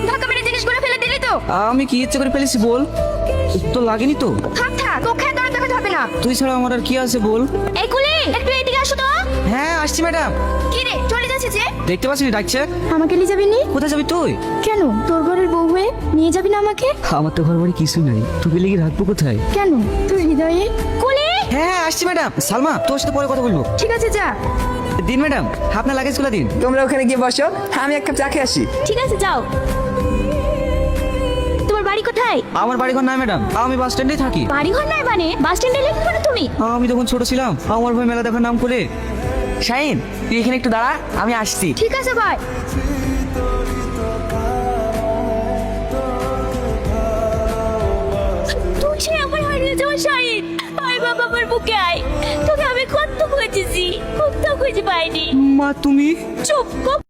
ধাক্কা মেরে জিনিসগুলো ফেলে দিলি তো? আমি কি ইচ্ছে করে ফেলেছি বল? তো লাগেনি তো? থাক থাক, তোকে আর দরদ দেখাতে হবে না। তুই ছাড়া আমার আর কি আছে বল? এই কুলি, একটু এদিকে আসো তো। হ্যাঁ আসছি ম্যাডাম। কি রে, চলে যাচ্ছে যে? দেখতে পাচ্ছি ডাকছে। আমাকে নিয়ে যাবি নি? কোথায় যাবি তুই? কেন, তোর ঘরের বউ হয়ে নিয়ে যাবি না আমাকে? আমার তো ঘর বাড়ি কিছুই নাই, তোকে লেগে রাখবো কোথায়? কেন, তোর হৃদয়ে? কুলি, হ্যাঁ আসছি ম্যাডাম। সালমা তোর সাথে পরে কথা বলবো। ঠিক আছে যা। দিন ম্যাডাম, আপনার লাগেজগুলো দিন। তোমরা ওখানে গিয়ে বসো, আমি এক কাপ চা খেয়ে আসি। ঠিক আছে যাও। তোমার বাড়ি কোথায়? আমার বাড়ি ঘর নাই ম্যাডাম, আমি বাস স্ট্যান্ডেই থাকি। বাড়ি ঘর নাই মানে বাস স্ট্যান্ডে লেগে করো তুমি? আমি যখন ছোট ছিলাম আমার ভাই মেলা দেখার নাম করে। শাহিন, তুই এখানে একটু দাঁড়া, আমি আসছি। ঠিক আছে ভাই। তুই সে আমার হারিয়ে যাওয়া শাহিন। আয় বাবা, আমার বুকে আয়। তোকে আমি কত খুঁজেছি, খুব তো খুঁজে পাইনি। মা তুমি? চুপ, খুব